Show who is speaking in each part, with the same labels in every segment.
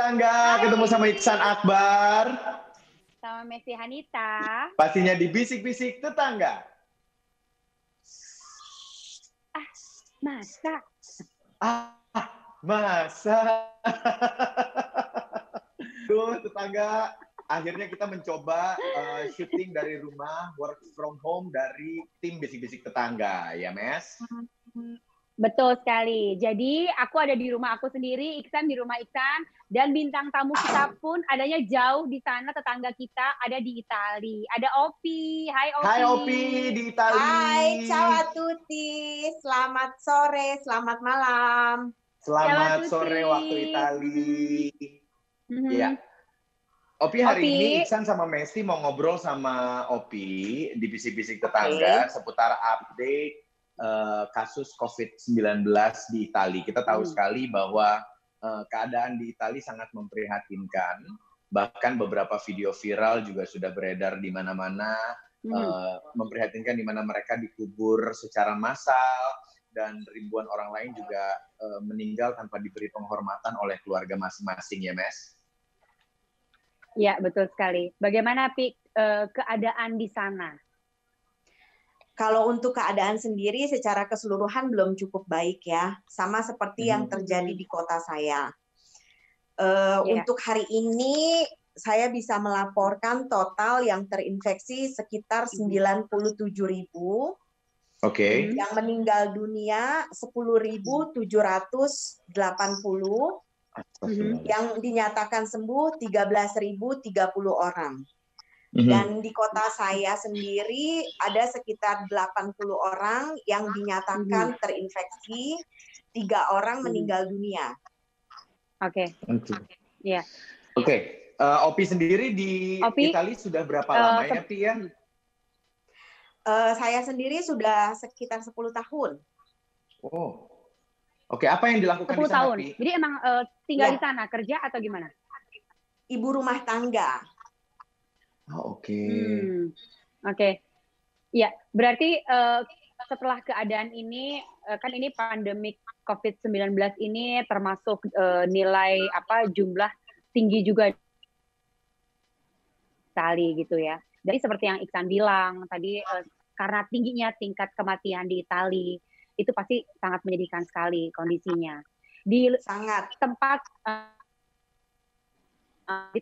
Speaker 1: tetangga, ketemu sama Iksan Akbar.
Speaker 2: Sama Messi Hanita.
Speaker 1: Pastinya di Bisik-Bisik Tetangga.
Speaker 2: Masa?
Speaker 1: Masa? Duh, tetangga. Akhirnya kita mencoba syuting dari rumah, work from home dari tim Bisik-Bisik Tetangga, ya Mes?
Speaker 2: Betul sekali. Jadi aku ada di rumah aku sendiri, Iksan di rumah Iksan, dan bintang tamu kita pun adanya jauh di sana, tetangga kita ada di Itali. Ada Opi. Hai Opi.
Speaker 1: Hai Opi di Itali.
Speaker 3: Hai, ciao a tutti. Selamat sore, selamat malam.
Speaker 1: Selamat sore waktu Itali. Ya. Opi hari ini Iksan sama Messi mau ngobrol sama Opi di Bisik-Bisik Tetangga seputar update kasus COVID-19 di Itali. Kita tahu sekali bahwa keadaan di Itali sangat memprihatinkan. Bahkan beberapa video viral juga sudah beredar di mana-mana, memprihatinkan di mana mereka dikubur secara massal dan ribuan orang lain juga meninggal tanpa diberi penghormatan oleh keluarga masing-masing, ya Mes?
Speaker 2: Ya, betul sekali. Bagaimana keadaan di sana?
Speaker 3: Kalau untuk keadaan sendiri secara keseluruhan belum cukup baik ya, sama seperti yang terjadi di kota saya. Untuk hari ini saya bisa melaporkan total yang terinfeksi sekitar 97.000. Yang meninggal dunia 10.780. Yang dinyatakan sembuh 13.030 orang. Dan di kota saya sendiri ada sekitar 80 orang yang dinyatakan terinfeksi, 3 orang meninggal dunia.
Speaker 2: Oke. Ya.
Speaker 1: Oke. Opi sendiri di Italia sudah berapa lama ya, Pi ya?
Speaker 3: Saya sendiri sudah sekitar 10 tahun.
Speaker 1: Oh. Oke, apa yang dilakukan
Speaker 2: 10
Speaker 1: di sana,
Speaker 2: tahun.
Speaker 1: Pi?
Speaker 2: Jadi emang tinggal di sana, kerja atau gimana?
Speaker 3: Ibu rumah tangga.
Speaker 1: Oh, oke.
Speaker 2: Oke. Ya, berarti setelah keadaan ini, kan ini pandemi COVID-19 ini termasuk nilai jumlah tinggi juga sekali gitu ya. Jadi seperti yang Iksan bilang tadi, karena tingginya tingkat kematian di Itali, itu pasti sangat menyedihkan sekali kondisinya. Di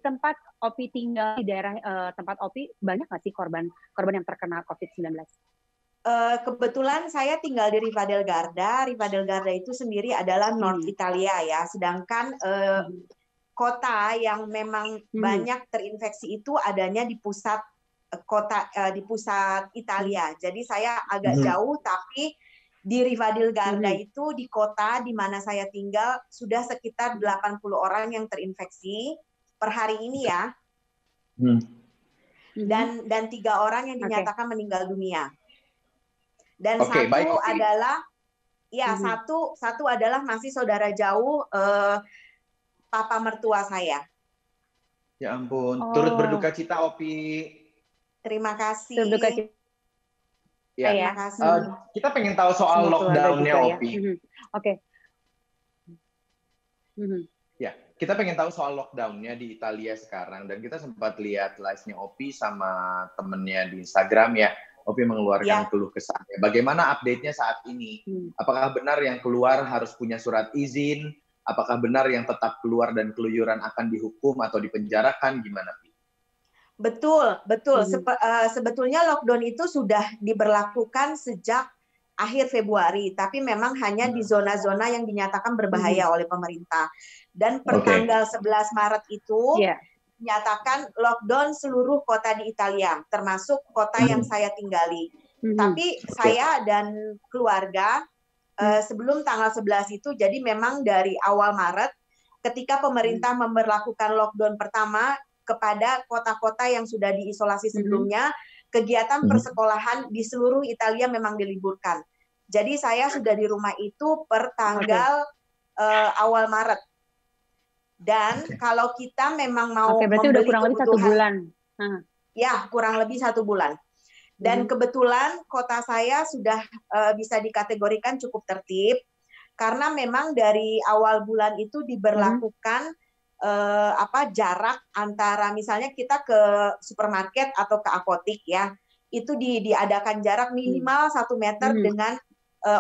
Speaker 2: tempat Opi tinggal di daerah tempat Opi, banyak nggak sih korban yang terkena COVID-19?
Speaker 3: Kebetulan saya tinggal di Riva del Garda. Riva del Garda itu sendiri adalah North Italia ya. Sedangkan kota yang memang banyak terinfeksi itu adanya di pusat di pusat Italia. Jadi saya agak jauh, tapi di Riva del Garda itu di kota di mana saya tinggal sudah sekitar 80 orang yang terinfeksi per hari ini ya. Dan 3 orang yang dinyatakan meninggal dunia. Dan satu adalah satu adalah masih saudara jauh papa mertua saya.
Speaker 1: Ya ampun, turut berduka cita Opi.
Speaker 3: Terima kasih.
Speaker 2: Berduka cita.
Speaker 1: Ya.
Speaker 3: Terima kasih.
Speaker 1: Kita pengen tahu soal lockdown-nya Opi.
Speaker 2: Oke.
Speaker 1: Ya, kita pengen tahu soal lockdown-nya di Italia sekarang, dan kita sempat lihat live-nya Opi sama temennya di Instagram ya. Opi mengeluarkan keluh kesahnya. Bagaimana update-nya saat ini? Apakah benar yang keluar harus punya surat izin? Apakah benar yang tetap keluar dan keluyuran akan dihukum atau dipenjarakan? Gimana, Pi?
Speaker 3: Betul. Sebetulnya lockdown itu sudah diberlakukan sejak akhir Februari, tapi memang hanya di zona-zona yang dinyatakan berbahaya oleh pemerintah. Dan per tanggal 11 Maret itu dinyatakan lockdown seluruh kota di Italia, termasuk kota yang saya tinggali. Tapi saya dan keluarga sebelum tanggal 11 itu, jadi memang dari awal Maret, ketika pemerintah memberlakukan lockdown pertama kepada kota-kota yang sudah diisolasi sebelumnya, kegiatan persekolahan di seluruh Italia memang diliburkan. Jadi saya sudah di rumah itu per tanggal awal Maret. Dan kalau kita memang mau
Speaker 2: berarti udah kurang lebih 1 bulan.
Speaker 3: Ya, kurang lebih 1 bulan. Dan kebetulan kota saya sudah bisa dikategorikan cukup tertib, karena memang dari awal bulan itu diberlakukan jarak antara misalnya kita ke supermarket atau ke apotik ya, itu diadakan jarak minimal 1 meter dengan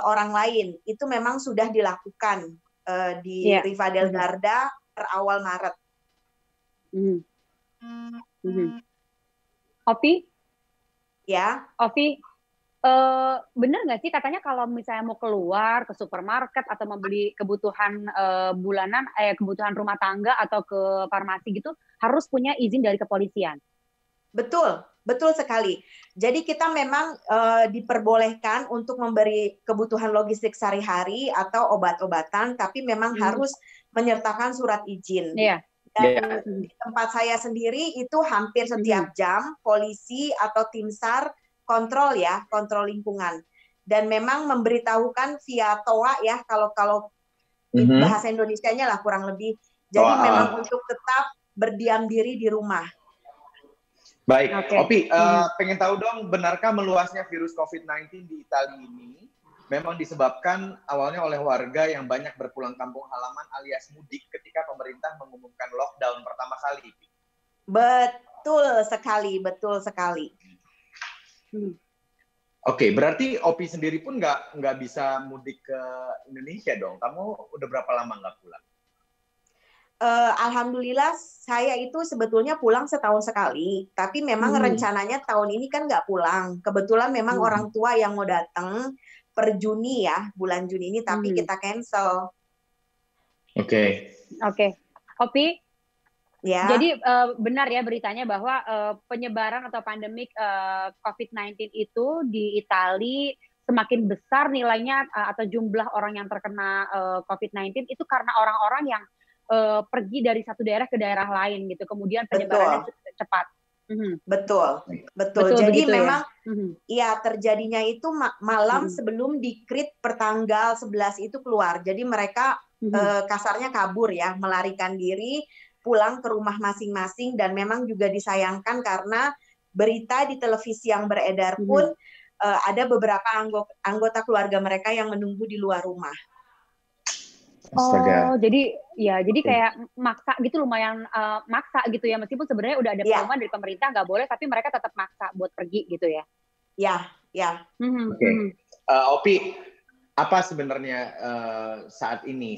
Speaker 3: orang lain. Itu memang sudah dilakukan di Rivadel Garda per awal Maret.
Speaker 2: Opi?
Speaker 3: Ya.
Speaker 2: Opi, bener nggak sih katanya kalau misalnya mau keluar ke supermarket atau membeli kebutuhan bulanan, kebutuhan rumah tangga atau ke farmasi gitu harus punya izin dari kepolisian?
Speaker 3: Betul, betul sekali. Jadi kita memang diperbolehkan untuk memberi kebutuhan logistik sehari-hari atau obat-obatan, tapi memang harus menyertakan surat izin. Dan di tempat saya sendiri itu hampir setiap jam polisi atau tim SAR kontrol lingkungan, dan memang memberitahukan via TOA ya, kalau bahasa Indonesianya lah kurang lebih. Jadi memang untuk tetap berdiam diri di rumah.
Speaker 1: Baik, Opi, pengen tahu dong, benarkah meluasnya virus COVID-19 di Italia ini memang disebabkan awalnya oleh warga yang banyak berpulang kampung halaman alias mudik ketika pemerintah mengumumkan lockdown pertama kali?
Speaker 3: Betul sekali, betul sekali.
Speaker 1: Oke, berarti Opi sendiri pun nggak bisa mudik ke Indonesia dong. Kamu udah berapa lama nggak pulang?
Speaker 3: Alhamdulillah saya itu sebetulnya pulang setahun sekali, tapi memang rencananya tahun ini kan nggak pulang. Kebetulan memang orang tua yang mau datang per Juni ya, bulan Juni ini, tapi kita cancel.
Speaker 1: Oke.
Speaker 2: Opi?
Speaker 3: Ya.
Speaker 2: Jadi benar ya beritanya bahwa penyebaran atau pandemik COVID-19 itu di Italia semakin besar nilainya atau jumlah orang yang terkena COVID-19 itu karena orang-orang yang pergi dari satu daerah ke daerah lain gitu, kemudian penyebarannya cepat.
Speaker 3: Betul. Jadi memang ya terjadinya itu malam sebelum dekret pertanggal 11 itu keluar. Jadi mereka kasarnya kabur ya, melarikan diri, pulang ke rumah masing-masing, dan memang juga disayangkan karena berita di televisi yang beredar pun ada beberapa anggota keluarga mereka yang menunggu di luar rumah.
Speaker 2: Oh, jadi kayak maksa gitu, lumayan maksa gitu ya, meskipun sebenarnya udah ada pengumuman dari pemerintah nggak boleh, tapi mereka tetap maksa buat pergi gitu ya?
Speaker 3: Ya.
Speaker 1: Oke. Opi, apa sebenarnya saat ini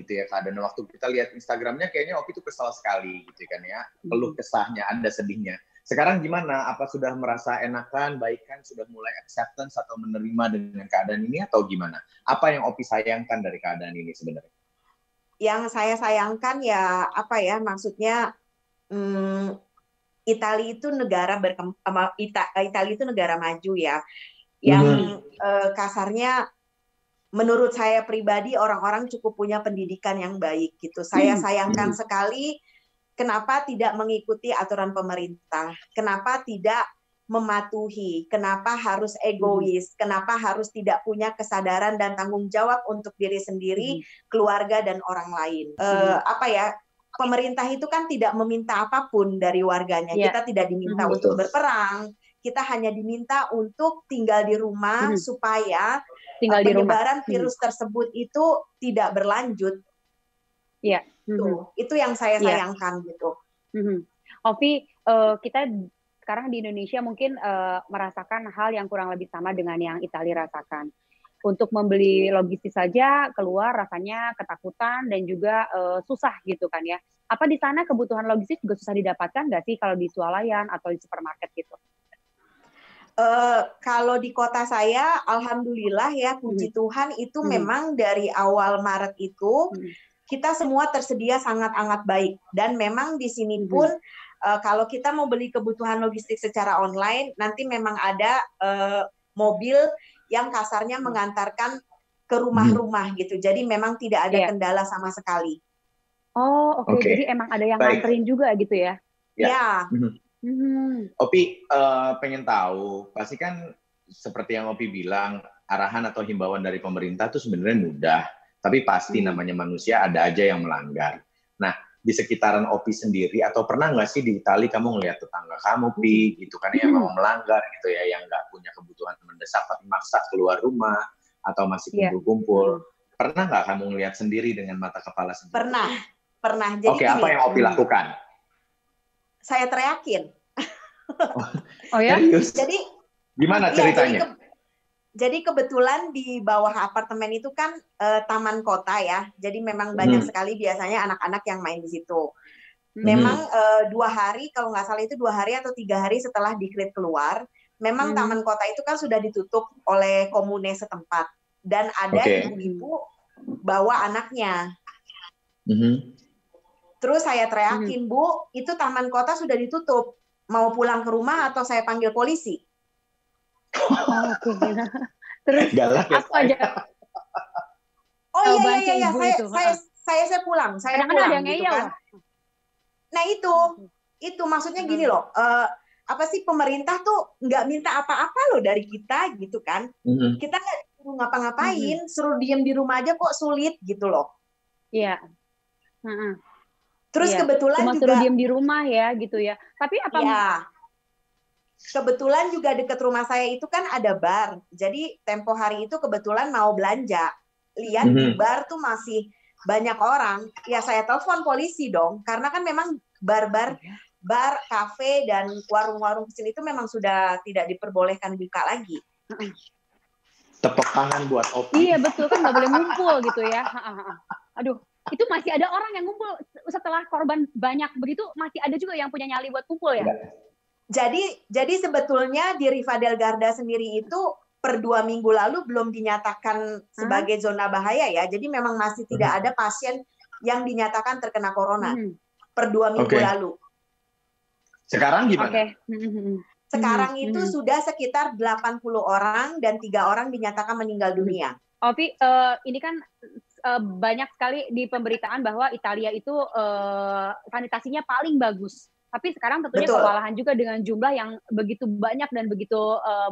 Speaker 1: gitu ya keadaan, waktu kita lihat Instagramnya kayaknya Opi tuh kesal sekali gitu kan ya, keluh kesahnya, ada sedihnya. Sekarang gimana? Apa sudah merasa enakan, baikan, sudah mulai acceptance atau menerima dengan keadaan ini atau gimana? Apa yang Opi sayangkan dari keadaan ini sebenarnya?
Speaker 3: Yang saya sayangkan ya maksudnya Italia itu negara Italia itu negara maju ya, yang kasarnya menurut saya pribadi orang-orang cukup punya pendidikan yang baik gitu. Saya sayangkan sekali kenapa tidak mengikuti aturan pemerintah, kenapa tidak mematuhi, kenapa harus egois, kenapa harus tidak punya kesadaran dan tanggung jawab untuk diri sendiri, keluarga, dan orang lain. Pemerintah itu kan tidak meminta apapun dari warganya. Kita tidak diminta untuk berperang, kita hanya diminta untuk tinggal di rumah supaya penyebaran virus tersebut itu tidak berlanjut.
Speaker 2: Iya.
Speaker 3: Itu yang saya sayangkan gitu.
Speaker 2: Opi, kita sekarang di Indonesia mungkin merasakan hal yang kurang lebih sama dengan yang Italia rasakan. Untuk membeli logistik saja keluar rasanya ketakutan dan juga susah gitu kan ya. Apa di sana kebutuhan logistik juga susah didapatkan nggak sih kalau di swalayan atau di supermarket gitu?
Speaker 3: Kalau di kota saya, alhamdulillah ya, puji Tuhan itu memang dari awal Maret itu kita semua tersedia sangat-sangat baik, dan memang di sini pun kalau kita mau beli kebutuhan logistik secara online, nanti memang ada mobil yang kasarnya mengantarkan ke rumah-rumah gitu. Jadi memang tidak ada kendala sama sekali.
Speaker 2: Oh, oke. Jadi emang ada yang nganterin juga gitu ya?
Speaker 3: Ya.
Speaker 1: Opi, pengen tahu, pasti kan seperti yang Opi bilang, arahan atau himbauan dari pemerintah itu sebenarnya mudah, tapi pasti namanya manusia ada aja yang melanggar. Nah, di sekitaran Opi sendiri, atau pernah nggak sih di Italia kamu ngelihat tetangga kamu, Pi, gitu kan, yang memang melanggar gitu ya, yang nggak punya kebutuhan mendesak tapi maksa keluar rumah, atau masih kumpul-kumpul. Pernah nggak kamu ngelihat sendiri dengan mata kepala sendiri?
Speaker 3: Pernah. Jadi
Speaker 1: Oke, apa yang Opi lakukan?
Speaker 3: Saya teriakin.
Speaker 2: Oh ya?
Speaker 1: Serius?
Speaker 3: Jadi
Speaker 1: gimana ceritanya?
Speaker 3: Jadi kebetulan di bawah apartemen itu kan taman kota ya. Jadi memang banyak sekali biasanya anak-anak yang main di situ. Memang 2 hari, kalau nggak salah itu 2 hari atau 3 hari setelah Dikrit keluar, memang taman kota itu kan sudah ditutup oleh komune setempat. Dan ada ibu-ibu bawa anaknya. Terus saya teriakin, Bu, itu taman kota sudah ditutup. Mau pulang ke rumah atau saya panggil polisi?
Speaker 2: Oh, oke. Terus
Speaker 1: Galak ya,
Speaker 2: apa aja?
Speaker 3: Oh iya, saya pulang, saya
Speaker 2: kadang-kadang
Speaker 3: pulang
Speaker 2: ada yang
Speaker 3: gitu
Speaker 2: ngeyel
Speaker 3: kan.
Speaker 2: loh.
Speaker 3: Nah itu maksudnya gini loh, apa sih pemerintah tuh nggak minta apa-apa loh dari kita gitu kan. Kita nggak disuruh ngapa-ngapain, suruh diem di rumah aja kok sulit gitu loh.
Speaker 2: Iya.
Speaker 3: Terus kebetulan
Speaker 2: cuma
Speaker 3: juga
Speaker 2: suruh diem di rumah ya gitu ya. Tapi apa?
Speaker 3: Ya. Kebetulan juga dekat rumah saya itu kan ada bar. Jadi tempo hari itu kebetulan mau belanja. Lihat di bar tuh masih banyak orang. Ya saya telepon polisi dong. Karena kan memang bar, kafe, dan warung-warung kecil itu memang sudah tidak diperbolehkan buka lagi.
Speaker 1: Tepuk tangan buat Opi.
Speaker 2: Iya betul, kan nggak boleh ngumpul gitu ya. Aduh, itu masih ada orang yang ngumpul setelah korban banyak begitu, masih ada juga yang punya nyali buat kumpul ya?
Speaker 3: Jadi sebetulnya di Riva del Garda sendiri itu per 2 minggu lalu belum dinyatakan sebagai zona bahaya ya. Jadi memang masih tidak ada pasien yang dinyatakan terkena corona per 2 minggu lalu.
Speaker 1: Sekarang gimana?
Speaker 3: Sekarang itu sudah sekitar 80 orang dan 3 orang dinyatakan meninggal dunia.
Speaker 2: Opi, ini kan banyak sekali di pemberitaan bahwa Italia itu sanitasinya paling bagus. Tapi sekarang tentunya kewalahan juga dengan jumlah yang begitu banyak dan begitu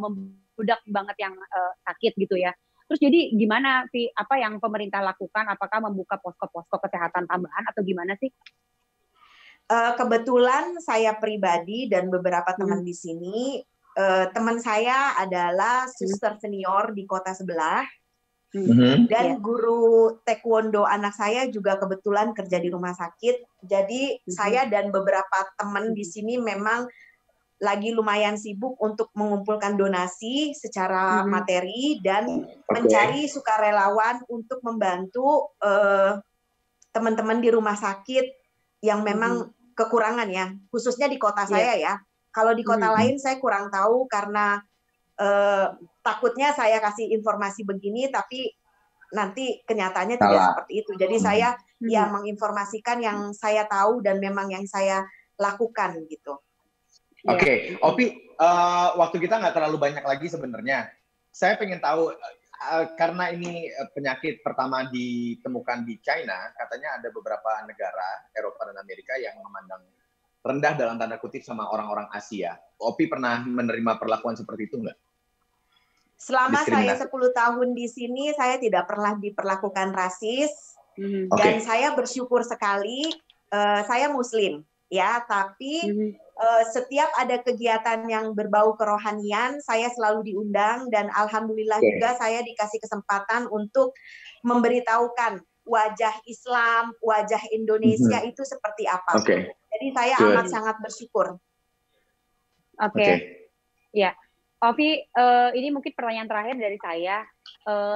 Speaker 2: membludak banget yang sakit gitu ya. Terus jadi gimana, Vi? Apa yang pemerintah lakukan? Apakah membuka posko-posko kesehatan tambahan atau gimana sih?
Speaker 3: Kebetulan saya pribadi dan beberapa teman di sini, teman saya adalah suster senior di kota sebelah. Dan guru taekwondo anak saya juga kebetulan kerja di rumah sakit. Jadi saya dan beberapa teman di sini memang lagi lumayan sibuk untuk mengumpulkan donasi secara materi dan mencari sukarelawan untuk membantu teman-teman di rumah sakit yang memang kekurangan ya, khususnya di kota saya ya. Kalau di kota lain saya kurang tahu karena takutnya saya kasih informasi begini tapi nanti kenyataannya tidak seperti itu. Jadi saya ya menginformasikan yang saya tahu dan memang yang saya lakukan gitu.
Speaker 1: Oke, Opi, waktu kita nggak terlalu banyak lagi sebenarnya. Saya pengen tahu, karena ini penyakit pertama ditemukan di China, katanya ada beberapa negara Eropa dan Amerika yang memandang rendah dalam tanda kutip sama orang-orang Asia. Opi pernah menerima perlakuan seperti itu nggak?
Speaker 3: Selama saya 10 tahun di sini, saya tidak pernah diperlakukan rasis, dan saya bersyukur sekali. Saya Muslim, ya, tapi setiap ada kegiatan yang berbau kerohanian, saya selalu diundang, dan alhamdulillah juga saya dikasih kesempatan untuk memberitahukan wajah Islam, wajah Indonesia itu seperti apa. Jadi saya amat sangat bersyukur.
Speaker 2: Ya. Ovi, ini mungkin pertanyaan terakhir dari saya.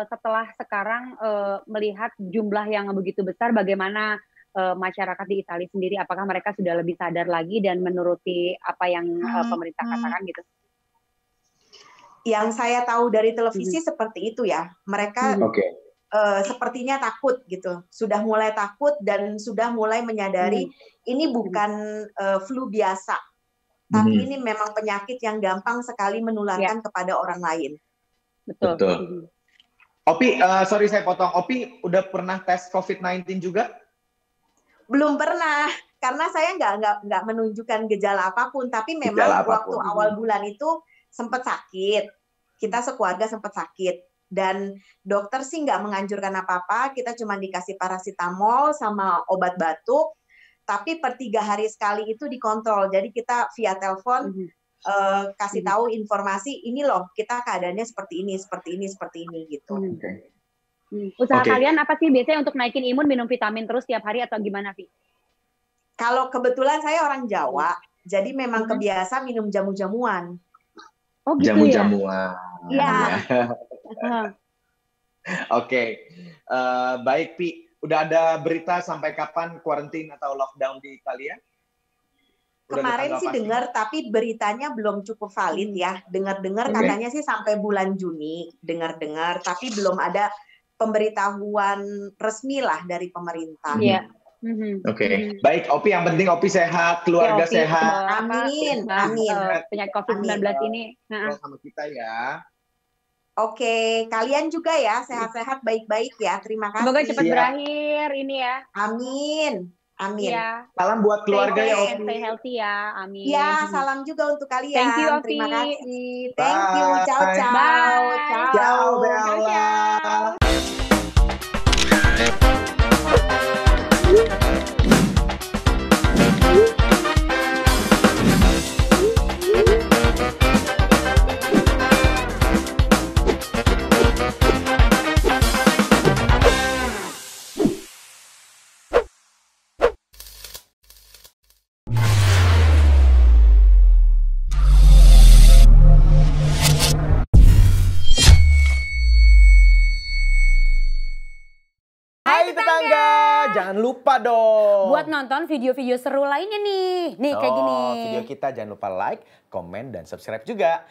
Speaker 2: Setelah sekarang melihat jumlah yang begitu besar, bagaimana masyarakat di Italia sendiri? Apakah mereka sudah lebih sadar lagi dan menuruti apa yang pemerintah katakan gitu?
Speaker 3: Yang saya tahu dari televisi seperti itu ya. Mereka sepertinya takut gitu. Sudah mulai takut dan sudah mulai menyadari ini bukan flu biasa. Tapi ini memang penyakit yang gampang sekali menularkan kepada orang lain.
Speaker 2: Betul.
Speaker 1: Opi, sorry saya potong. Opi udah pernah tes COVID-19 juga?
Speaker 3: Belum pernah, karena saya nggak menunjukkan gejala apapun. Tapi memang waktu awal bulan itu sempat sakit. Kita sekeluarga sempat sakit. Dan dokter sih nggak menganjurkan apa-apa. Kita cuma dikasih paracetamol sama obat batuk. Tapi per 3 hari sekali itu dikontrol. Jadi kita via telepon kasih tahu informasi, ini loh kita keadaannya seperti ini gitu.
Speaker 2: Usaha kalian apa sih biasanya untuk naikin imun, minum vitamin terus tiap hari atau gimana, Vi?
Speaker 3: Kalau kebetulan saya orang Jawa, jadi memang kebiasa minum jamu-jamuan.
Speaker 2: Oh gitu
Speaker 1: Jamu-jamuan.
Speaker 3: Iya.
Speaker 1: Oke. Baik, Pi. Udah ada berita sampai kapan kuarantin atau lockdown di Italia?
Speaker 3: Kemarin sih dengar, tapi beritanya belum cukup valid ya. Dengar-dengar katanya sih sampai bulan Juni, dengar-dengar, tapi belum ada pemberitahuan resmi lah dari pemerintah.
Speaker 2: Iya.
Speaker 1: Oke. Baik, Opi, yang penting Opi sehat, keluarga sehat.
Speaker 3: Amin, amin.
Speaker 2: Penyakit COVID-19 ini.
Speaker 1: Sama kita ya.
Speaker 3: Oke, kalian juga ya, sehat-sehat, baik-baik ya. Terima kasih.
Speaker 2: Semoga cepat berakhir ini ya.
Speaker 3: Amin. Amin.
Speaker 2: Ya.
Speaker 1: Salam buat keluarga ya, Opi.
Speaker 2: Stay healthy ya. Amin.
Speaker 3: Ya, salam juga untuk kalian.
Speaker 2: Thank you, Opi.
Speaker 3: Terima kasih. Thank you. Ciao, ciao.
Speaker 2: Bye.
Speaker 1: Ciao, Bella.
Speaker 4: Jangan lupa dong
Speaker 5: buat nonton video-video seru lainnya nih. Nih kayak gini.
Speaker 4: Video kita jangan lupa like, komen, dan subscribe juga.